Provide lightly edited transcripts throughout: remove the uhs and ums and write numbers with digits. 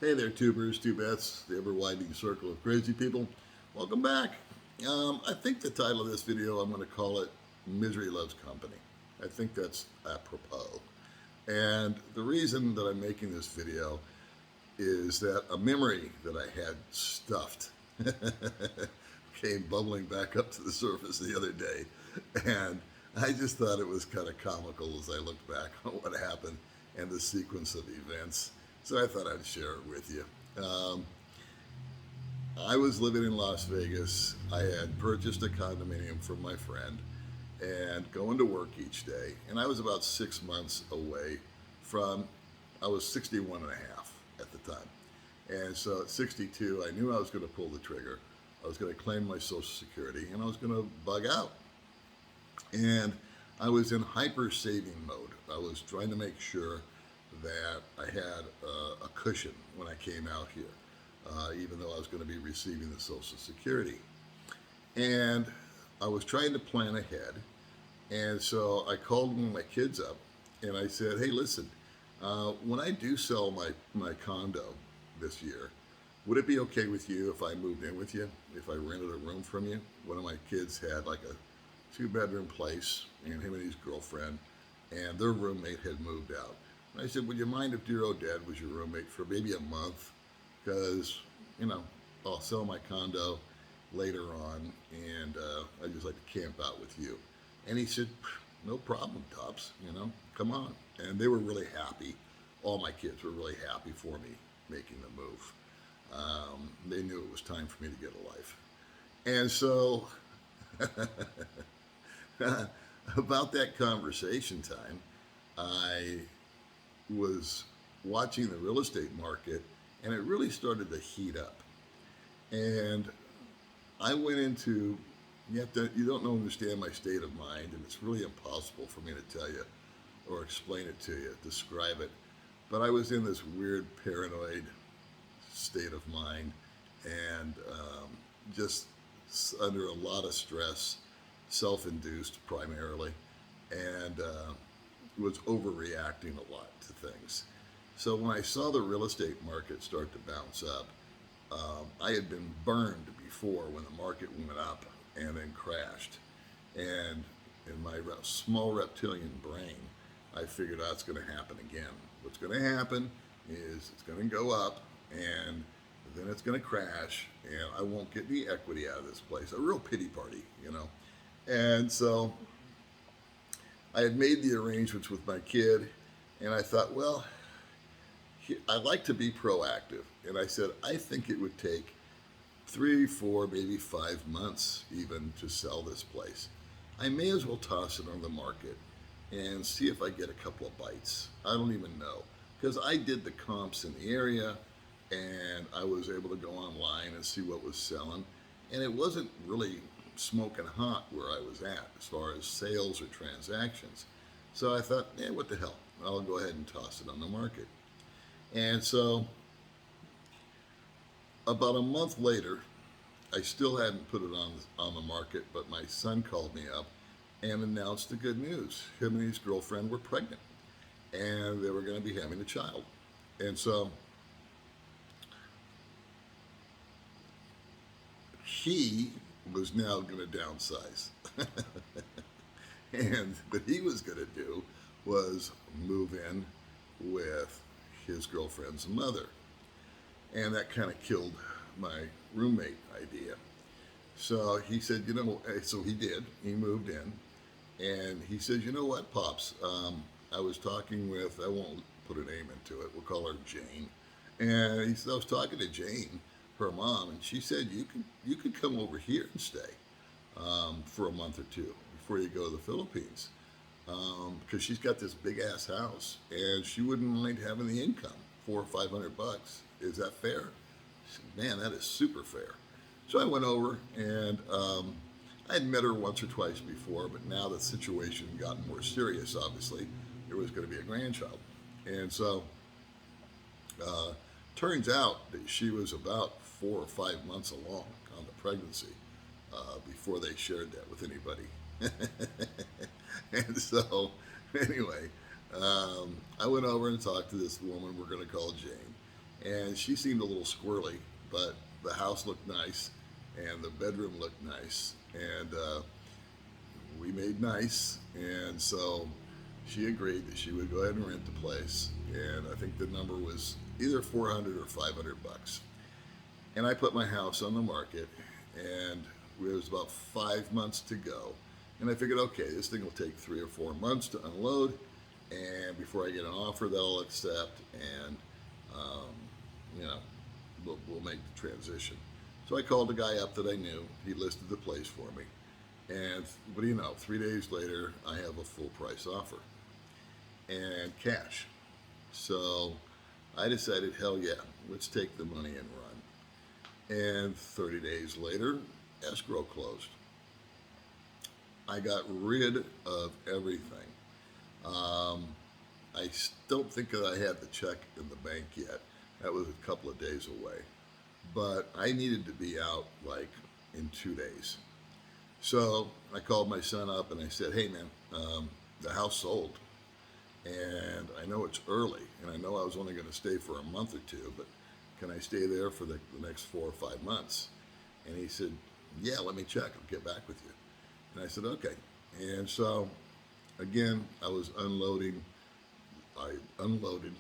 Hey there, tubers, tubettes, the ever-widening circle of crazy people. Welcome back. I think the title of this video, I'm going to call it Misery Loves Company. I think that's apropos. And the reason that I'm making this video is that a memory that I had stuffed came bubbling back up to the surface the other day. And I just thought it was kind of comical as I looked back on what happened and the sequence of events. So I thought I'd share it with you. I was living in Las Vegas. I had purchased a condominium from my friend and going to work each day. And I was about 6 months away from, I was 61 and a half at the time. And so at 62, I knew I was going to pull the trigger. I was going to claim my Social Security and I was going to bug out. And I was in hyper saving mode. I was trying to make sure that I had a cushion when I came out here, even though I was going to be receiving the Social Security. And I was trying to plan ahead. And so I called one of my kids up and I said, hey, listen, when I do sell my condo this year, would it be okay with you if I moved in with you, if I rented a room from you? One of my kids had like a 2-bedroom place, and him and his girlfriend, and their roommate had moved out. And I said, would you mind if dear old dad was your roommate for maybe a month? Because, I'll sell my condo later on, and I'd just like to camp out with you. And he said, no problem, Tops, come on. And they were really happy. All my kids were really happy for me making the move. They knew it was time for me to get a life. And so, about that conversation time, I was watching the real estate market and it really started to heat up. And I went into, you don't understand my state of mind, and it's really impossible for me to tell you or explain it to you, describe it. But I was in this weird paranoid state of mind and just under a lot of stress, self-induced primarily, and was overreacting a lot to things. So when I saw the real estate market start to bounce up, I had been burned before when the market went up and then crashed. And in my small reptilian brain, I figured that's going to happen again. What's going to happen is it's going to go up and then it's going to crash and I won't get any equity out of this place. A real pity party, And so I had made the arrangements with my kid and I thought, well, I like to be proactive. And I said, I think it would take 3, 4, maybe 5 months even to sell this place. I may as well toss it on the market and see if I get a couple of bites. I don't even know. Because I did the comps in the area and I was able to go online and see what was selling. And it wasn't really smoking hot where I was at as far as sales or transactions. So I thought, what the hell? I'll go ahead and toss it on the market. And so about a month later, I still hadn't put it on the market, but my son called me up and announced the good news. Him and his girlfriend were pregnant and they were going to be having a child. And so he was now going to downsize. And what he was going to do was move in with his girlfriend's mother. And that kind of killed my roommate idea. So he said, so he did. He moved in. And he says, you know what, Pops? I was talking with, I won't put a name into it, we'll call her Jane. And he said, I was talking to Jane, her mom, and she said, you could come over here and stay for a month or two before you go to the Philippines. Because she's got this big ass house and she wouldn't mind having the income, $400 or $500. Is that fair? I said, man, that is super fair. So I went over and I had met her once or twice before, but now the situation got more serious, obviously. There was going to be a grandchild. And so turns out that she was about 4 or 5 months along on the pregnancy before they shared that with anybody. And so, anyway, I went over and talked to this woman we're going to call Jane. And she seemed a little squirrely, but the house looked nice, and the bedroom looked nice, and we made nice, and so she agreed that she would go ahead and rent the place, and I think the number was either 400 or 500 bucks. And I put my house on the market, and it was about 5 months to go. And I figured, okay, this thing will take 3 or 4 months to unload, and before I get an offer that I'll accept, and um, you know, we'll make the transition. So I called a guy up that I knew. He listed the place for me, and what do you know? 3 days later, I have a full price offer and cash. So I decided, hell yeah, let's take the money and run. And 30 days later, escrow closed. I got rid of everything. Um, I don't think that I had the check in the bank yet. That was a couple of days away. But I needed to be out like in 2 days. So I called my son up and I said, hey man, the house sold. And I know it's early, and I know I was only going to stay for a month or two, but can I stay there for the next 4 or 5 months? And he said, yeah, let me check. I'll get back with you. And I said, okay. And so, again, I was unloading. I unloaded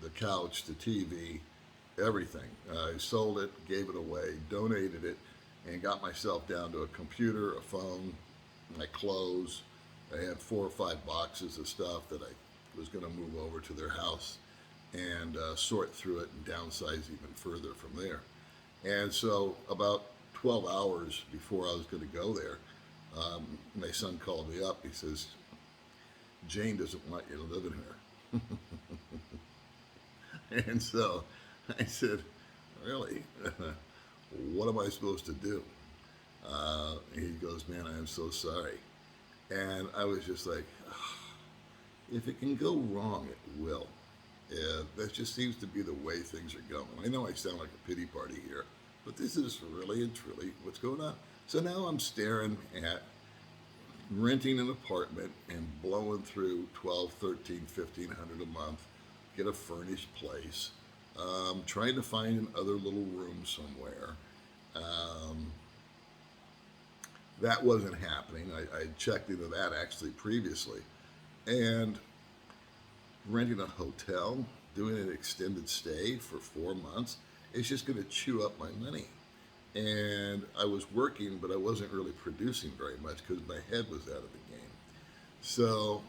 the couch, the TV, everything. I sold it, gave it away, donated it, and got myself down to a computer, a phone, my clothes. I had 4 or 5 boxes of stuff that I was going to move over to their house and sort through it and downsize even further from there. And so about 12 hours before I was going to go there, my son called me up. He says, Jane doesn't want you to live in here. And so I said, really? What am I supposed to do? He goes, man, I am so sorry. And I was just like, if it can go wrong, it will. That just seems to be the way things are going. I know I sound like a pity party here, but this is really and truly what's going on. So now I'm staring at renting an apartment and blowing through 12, 13, 1500 a month, get a furnished place, trying to find another little room somewhere. That wasn't happening. I checked into that actually previously. And renting a hotel, doing an extended stay for 4 months, it's just going to chew up my money. And I was working, but I wasn't really producing very much because my head was out of the game. So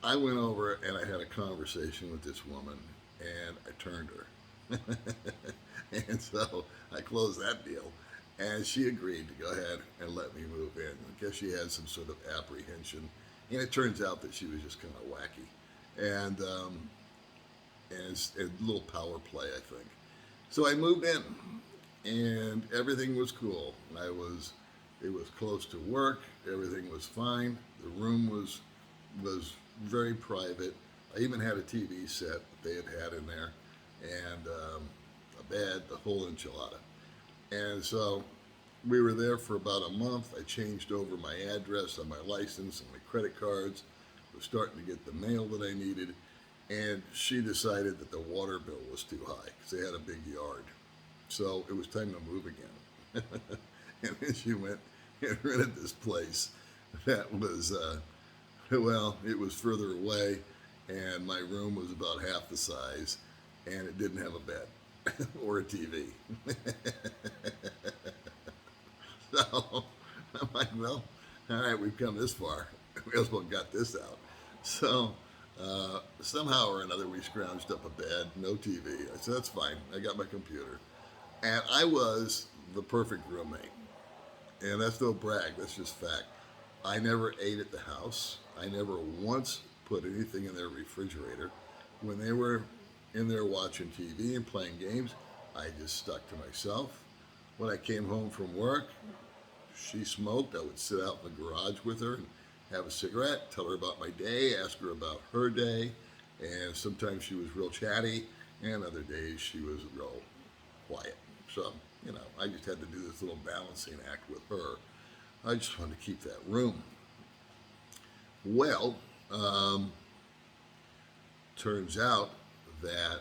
I went over and I had a conversation with this woman, and I turned her. And so I closed that deal. And she agreed to go ahead and let me move in. I guess she had some sort of apprehension. And it turns out that she was just kind of wacky. And a little power play, I think. So I moved in, and everything was cool. It was close to work. Everything was fine. The room was very private. I even had a TV set that they had in there, and a bed, the whole enchilada. And so we were there for about a month. I changed over my address on my license and my credit cards. Was starting to get the mail that I needed. And she decided that the water bill was too high because they had a big yard. So it was time to move again. And then she went and rented this place that was, well, it was further away, and my room was about half the size, and it didn't have a bed or a TV. So I'm like, well, all right, we've come this far. We as well got this out. So somehow or another, we scrounged up a bed, no TV. I said, that's fine. I got my computer. And I was the perfect roommate. And that's no brag, that's just fact. I never ate at the house. I never once put anything in their refrigerator. When they were in there watching TV and playing games, I just stuck to myself. When I came home from work, she smoked. I would sit out in the garage with her and have a cigarette, tell her about my day, ask her about her day. And sometimes she was real chatty, and other days she was real quiet. So, I just had to do this little balancing act with her. I just wanted to keep that room. Well, turns out that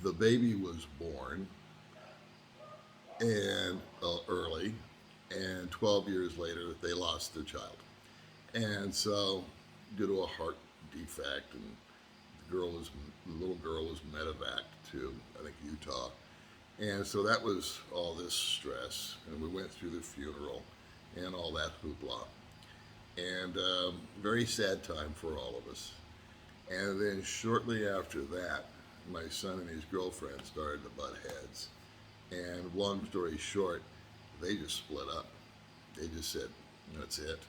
the baby was born and early, and 12 years later they lost their child. And so, due to a heart defect, and the little girl was medevaced to, I think, Utah. And so that was all this stress, and we went through the funeral and all that hoopla. And very sad time for all of us. And then shortly after that, my son and his girlfriend started to butt heads. And long story short, they just split up. They just said, that's it.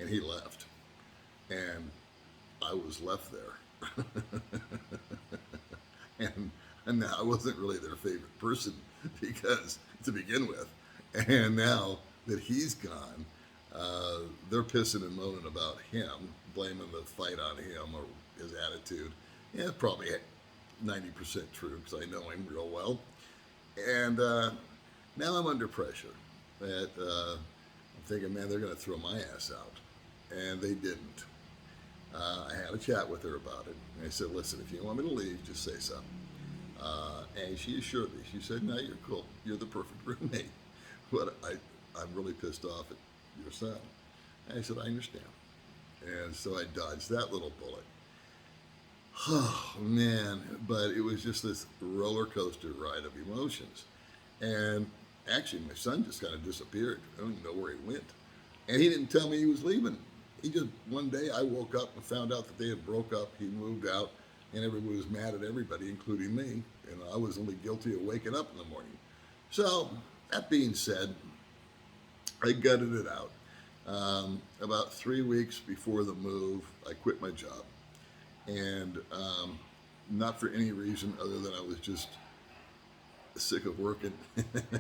And he left. And I was left there. and now I wasn't really their favorite person because to begin with. And now that he's gone, they're pissing and moaning about him, blaming the fight on him or his attitude. Yeah, it's probably 90% true because I know him real well. And now I'm under pressure. I'm thinking, man, they're going to throw my ass out. And they didn't. I had a chat with her about it. And I said, listen, if you want me to leave, just say so. And she assured me. She said, no, you're cool. You're the perfect roommate. But I'm really pissed off at your son. And I said, I understand. And so I dodged that little bullet. Oh, man. But it was just this roller coaster ride of emotions. And actually, my son just kind of disappeared. I don't even know where he went. And he didn't tell me he was leaving. He just, one day I woke up and found out that they had broke up. He moved out, and everybody was mad at everybody, including me. And I was only guilty of waking up in the morning. So, that being said, I gutted it out. About 3 weeks before the move, I quit my job. And not for any reason other than I was just sick of working. And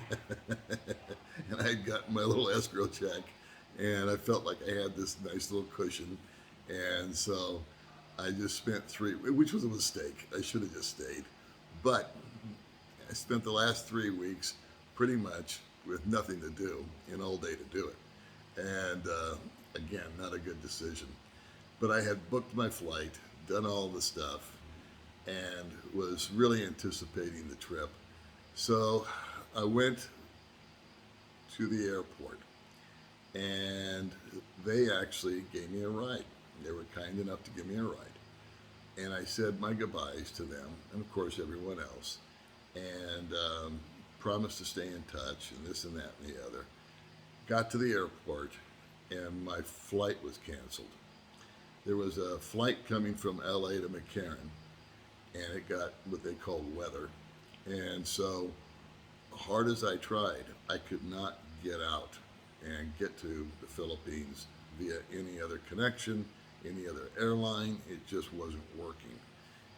I had gotten my little escrow check. And I felt like I had this nice little cushion. And so I just spent which was a mistake. I should have just stayed. But I spent the last 3 weeks pretty much with nothing to do and all day to do it. And again, not a good decision. But I had booked my flight, done all the stuff, and was really anticipating the trip. So I went to the airport, and they actually gave me a ride. They were kind enough to give me a ride. And I said my goodbyes to them, and of course everyone else, and promised to stay in touch, and this and that and the other. Got to the airport, and my flight was canceled. There was a flight coming from LA to McCarran, and it got what they called weather. And so, hard as I tried, I could not get out and get to the Philippines via any other connection, any other airline. It just wasn't working.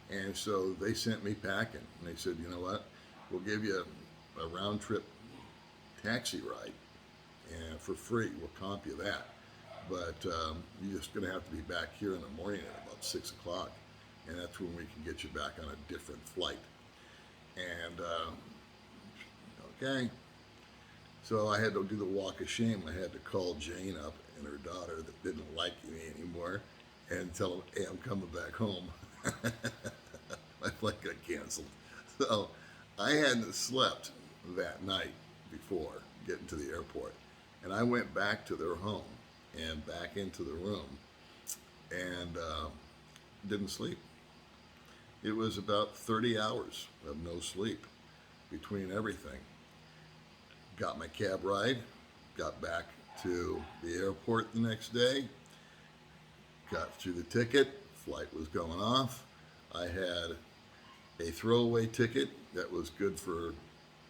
And so they sent me packing. And they said, you know what, we'll give you a round trip taxi ride and for free. We'll comp you that. But you're just going to have to be back here in the morning at about 6 o'clock. And that's when we can get you back on a different flight. And, okay. So I had to do the walk of shame. I had to call Jane up and her daughter that didn't like me anymore and tell them, hey, I'm coming back home. My flight got canceled. So I hadn't slept that night before getting to the airport. And I went back to their home and back into the room and didn't sleep. It was about 30 hours of no sleep between everything. Got my cab ride, got back to the airport the next day, got through the ticket, flight was going off. I had a throwaway ticket that was good for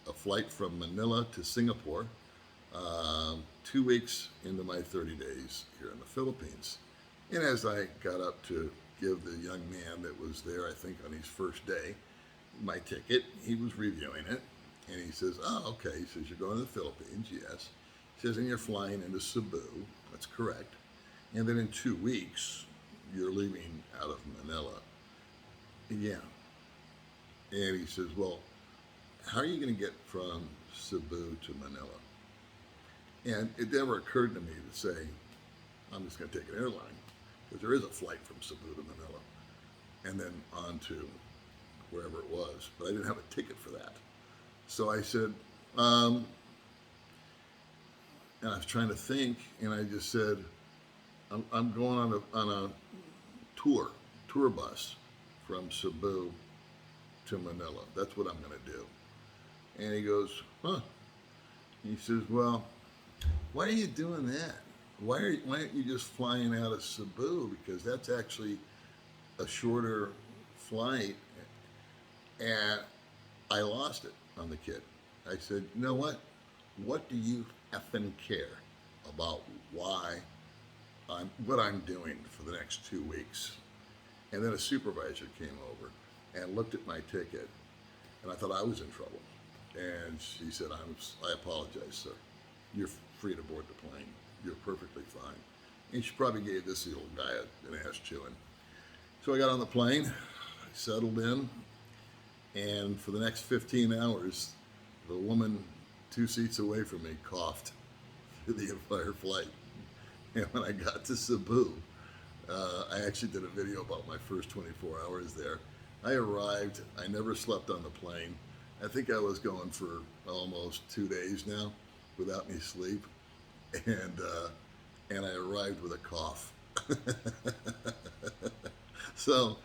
a flight from Manila to Singapore, 2 weeks into my 30 days here in the Philippines. And as I got up to give the young man that was there, I think on his first day, my ticket, he was reviewing it. And he says, oh, okay. He says, you're going to the Philippines, yes. He says, and you're flying into Cebu. That's correct. And then in 2 weeks, you're leaving out of Manila. Yeah. And he says, well, how are you going to get from Cebu to Manila? And it never occurred to me to say, I'm just going to take an airline, because there is a flight from Cebu to Manila, and then on to wherever it was, but I didn't have a ticket for that. So I said, and I was trying to think, and I just said, I'm going on a tour bus from Cebu to Manila. That's what I'm going to do. And he goes, huh? He says, well, why are you doing that? Why aren't you just flying out of Cebu? Because that's actually a shorter flight. And I lost it on the kid. I said, you know what? What do you effing care about what I'm doing for the next 2 weeks? And then a supervisor came over and looked at my ticket, and I thought I was in trouble. And she said, I apologize, sir. You're free to board the plane. You're perfectly fine. And she probably gave this little guy an ass chewing. So I got on the plane, I settled in, and for the next 15 hours, the woman 2 seats away from me coughed through the entire flight. And when I got to Cebu, I actually did a video about my first 24 hours there. I arrived, I never slept on the plane. I think I was going for almost 2 days now without any sleep. And I arrived with a cough. So,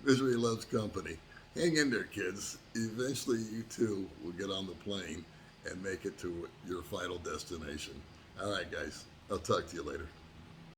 misery loves company. Hang in there, kids. Eventually, you too will get on the plane and make it to your final destination. All right, guys. I'll talk to you later.